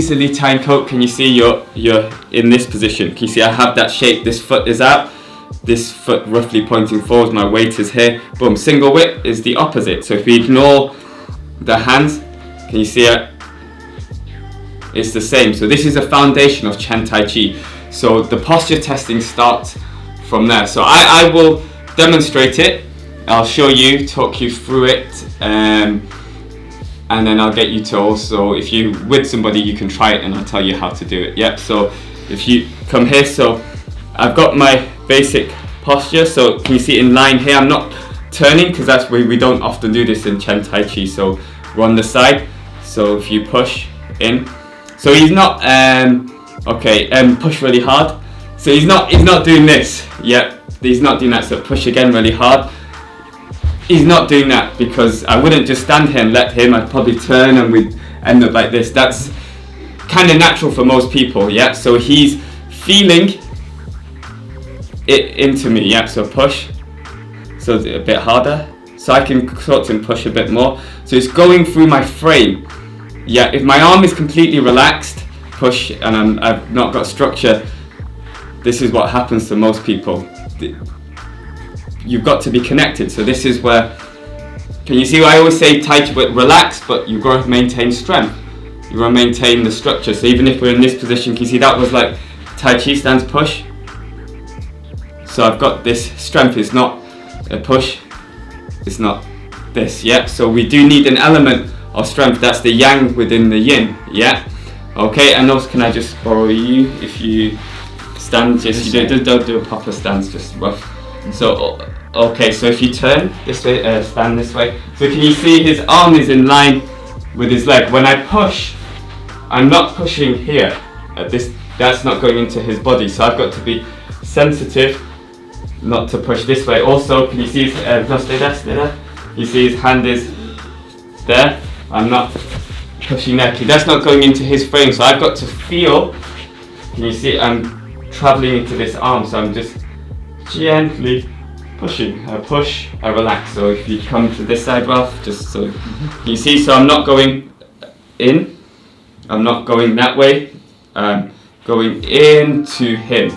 Easily tie and coat. Can you see you're in this position? Can you see I have that shape? This foot is out, this foot roughly pointing forwards, my weight is here. Boom. Single whip is the opposite. So if we ignore the hands, can you see it? It's the same. So this is a foundation of Chen Tai Chi. So the posture testing starts from there. So I will demonstrate it. I'll show you, talk you through it, and then I'll get you to also, if you with somebody, you can try it and I'll tell you how to do it. Yep. So if you come here, so I've got my basic posture. So can you see in line here? I'm not turning because that's where we don't often do this in Chen Tai Chi. So we're on the side. So if you push in, so he's not push really hard. So he's not doing this. Yep. He's not doing that. So push again really hard. He's not doing that because I wouldn't just stand here and let him. I'd probably turn and we'd end up like this. That's kind of natural for most people, yeah? So he's feeling it into me, yeah? So push, so a bit harder. So I can sort of push a bit more. So it's going through my frame, yeah? If my arm is completely relaxed, push, and I've not got structure, this is what happens to most people. You've got to be connected. So this is where, can you see what I always say, Tai Chi, but relax, but you've got to maintain strength. You've got to maintain the structure. So even if we're in this position, can you see that was like Tai Chi stance push? So I've got this strength, it's not a push, it's not this, yeah? So we do need an element of strength, that's the yang within the yin, yeah? Okay, and also can I just borrow you, if you stand, just you don't do a proper stance, just rough. So, okay, so if you turn this way, stand this way. So can you see his arm is in line with his leg? When I push, I'm not pushing here. That's not going into his body. So I've got to be sensitive not to push this way. Also, can you see his, no, stay there. You see his hand is there. I'm not pushing there. That's not going into his frame. So I've got to feel, can you see I'm traveling into this arm. So I'm just gently pushing. I push, I relax. So if you come to this side, Ralph, just so you see, so I'm not going in, I'm not going that way, I'm going into him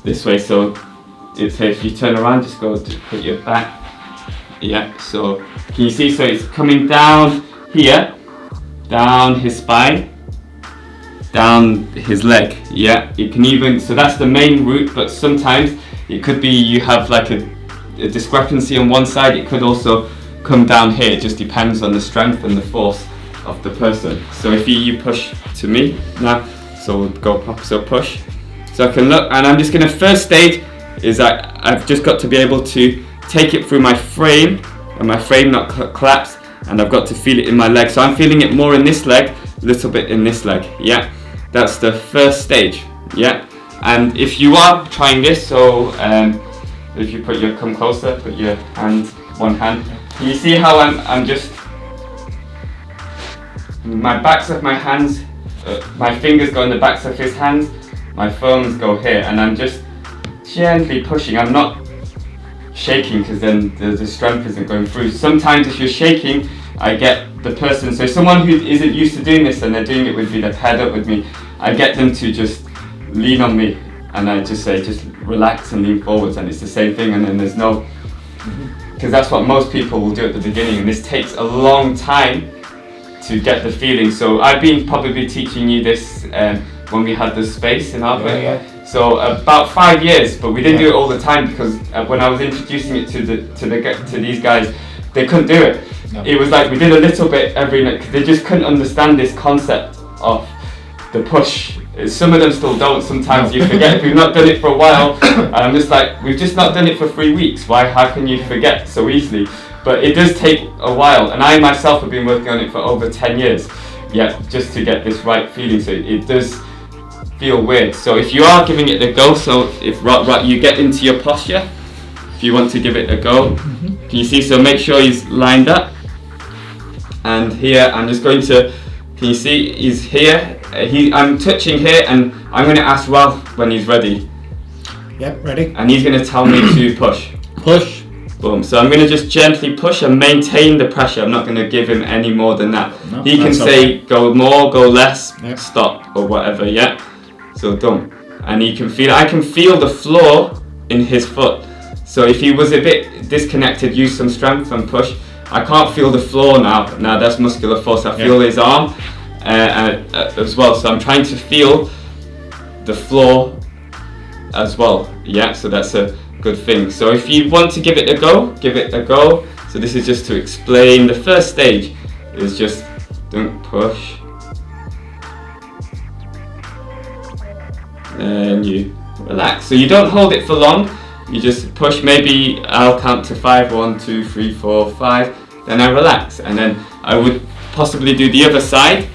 this way. So it's, if you turn around, just go to put your back, yeah. So can you see, so it's coming down here, down his spine, down his leg, yeah. You can even, so that's the main route, but sometimes it could be you have like a discrepancy on one side, it could also come down here. It just depends on the strength and the force of the person. So if you push to me now, so we'll go pop, so push. So I can look, and I'm just gonna, first stage is I've just got to be able to take it through my frame, and my frame not collapse, and I've got to feel it in my leg. So I'm feeling it more in this leg, a little bit in this leg, yeah. That's the first stage, yeah. And if you are trying this, so if you come closer, put your hand, one hand. Can you see how I'm just, my backs of my hands, my fingers go in the backs of his hands, my thumbs go here, and I'm just gently pushing. I'm not shaking because then the strength isn't going through. Sometimes if you're shaking, I get the person, so someone who isn't used to doing this and they're doing it with me, they're paired up with me, I get them to just lean on me, and I just say, just relax and lean forwards, and it's the same thing, and then there's no, because that's what most people will do at the beginning, and this takes a long time to get the feeling. So I've been probably teaching you this when we had the space in our So about 5 years, but we didn't do it all the time because when I was introducing it to these guys, they couldn't do it. No. It was like we did a little bit every night because they just couldn't understand this concept of the push. Some of them still don't. Sometimes you forget if you've not done it for a while. And I'm just like, we've just not done it for 3 weeks. Why? How can you forget so easily? But it does take a while, and I myself have been working on it for over 10 years. Yeah, just to get this right feeling. So it does feel weird. So if you are giving it a go, so if you get into your posture, if you want to give it a go, can you see? So make sure he's lined up. And here, I'm just going to, can you see, he's here. I'm touching here, and I'm going to ask Ralph when he's ready. Yep, ready. And he's going to tell me to push. Push. Boom. So I'm going to just gently push and maintain the pressure. I'm not going to give him any more than that. No, he can say go more, go less, Yep. stop, or whatever, yeah? So done. And he can feel, I can feel the floor in his foot. So if he was a bit disconnected, use some strength and push. I can't feel the floor now. Now that's muscular force. I feel his arm as well. So I'm trying to feel the floor as well, yeah? So that's a good thing. So if you want to give it a go, give it a go. So this is just to explain. The first stage is just don't push. And you relax. So you don't hold it for long. You just push. Maybe I'll count to 5. 1, 2, 3, 4, 5. Then I relax. And then I would possibly do the other side.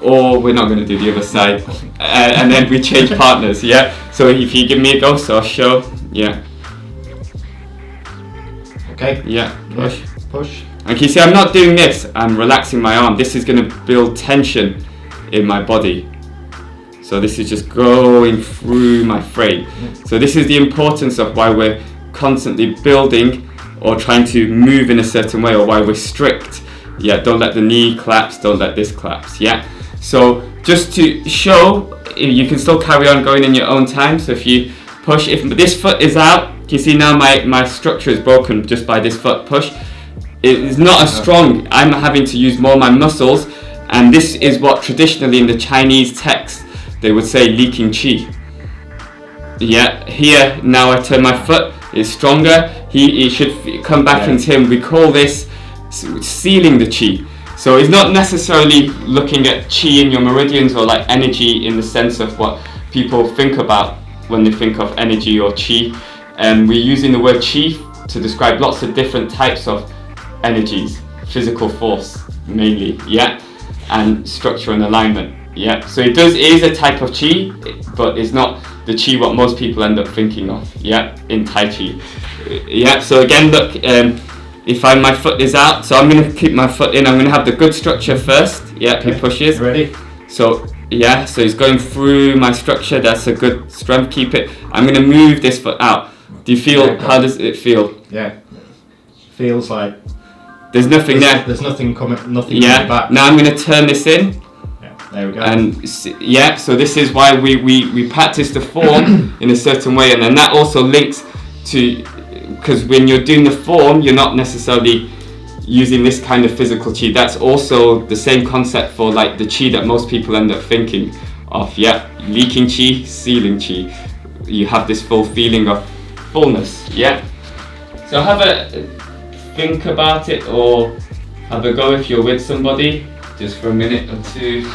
Or we're not going to do the other side, and then we change partners, yeah? So if you give me a go, so I'll show, yeah. Okay. Yeah, push. Push. And you see, I'm not doing this, I'm relaxing my arm. This is going to build tension in my body. So this is just going through my frame. So this is the importance of why we're constantly building or trying to move in a certain way, or why we're strict. Yeah, don't let the knee collapse, don't let this collapse, yeah? So just to show, you can still carry on going in your own time. So if you push, if this foot is out, you see now my structure is broken just by this foot push. It is not as strong. I'm having to use more of my muscles, and this is what traditionally in the Chinese text they would say leaking qi. Yeah, here now I turn my foot, it's stronger. He should come back into him. We call this sealing the qi. So it's not necessarily looking at qi in your meridians or like energy in the sense of what people think about when they think of energy or qi. And we're using the word qi to describe lots of different types of energies, physical force mainly, yeah, and structure and alignment, yeah. So it is a type of qi, but it's not the qi what most people end up thinking of, yeah, in Tai Chi. Yeah, so again, look, if my foot is out, so I'm going to keep my foot in. I'm going to have the good structure first. Yeah, he pushes. Ready? So yeah, so he's going through my structure. That's a good strength. Keep it. I'm going to move this foot out. Do you feel? How does it feel? Yeah. Feels like there's nothing there. There's nothing coming. Nothing coming back. Now I'm going to turn this in. Yeah. There we go. And yeah, so this is why we practice the form in a certain way, and then that also links to. Because when you're doing the form, you're not necessarily using this kind of physical qi. That's also the same concept for like the qi that most people end up thinking of. Yeah, leaking qi, sealing qi. You have this full feeling of fullness. Yeah. So have a think about it, or have a go if you're with somebody, just for a minute or two.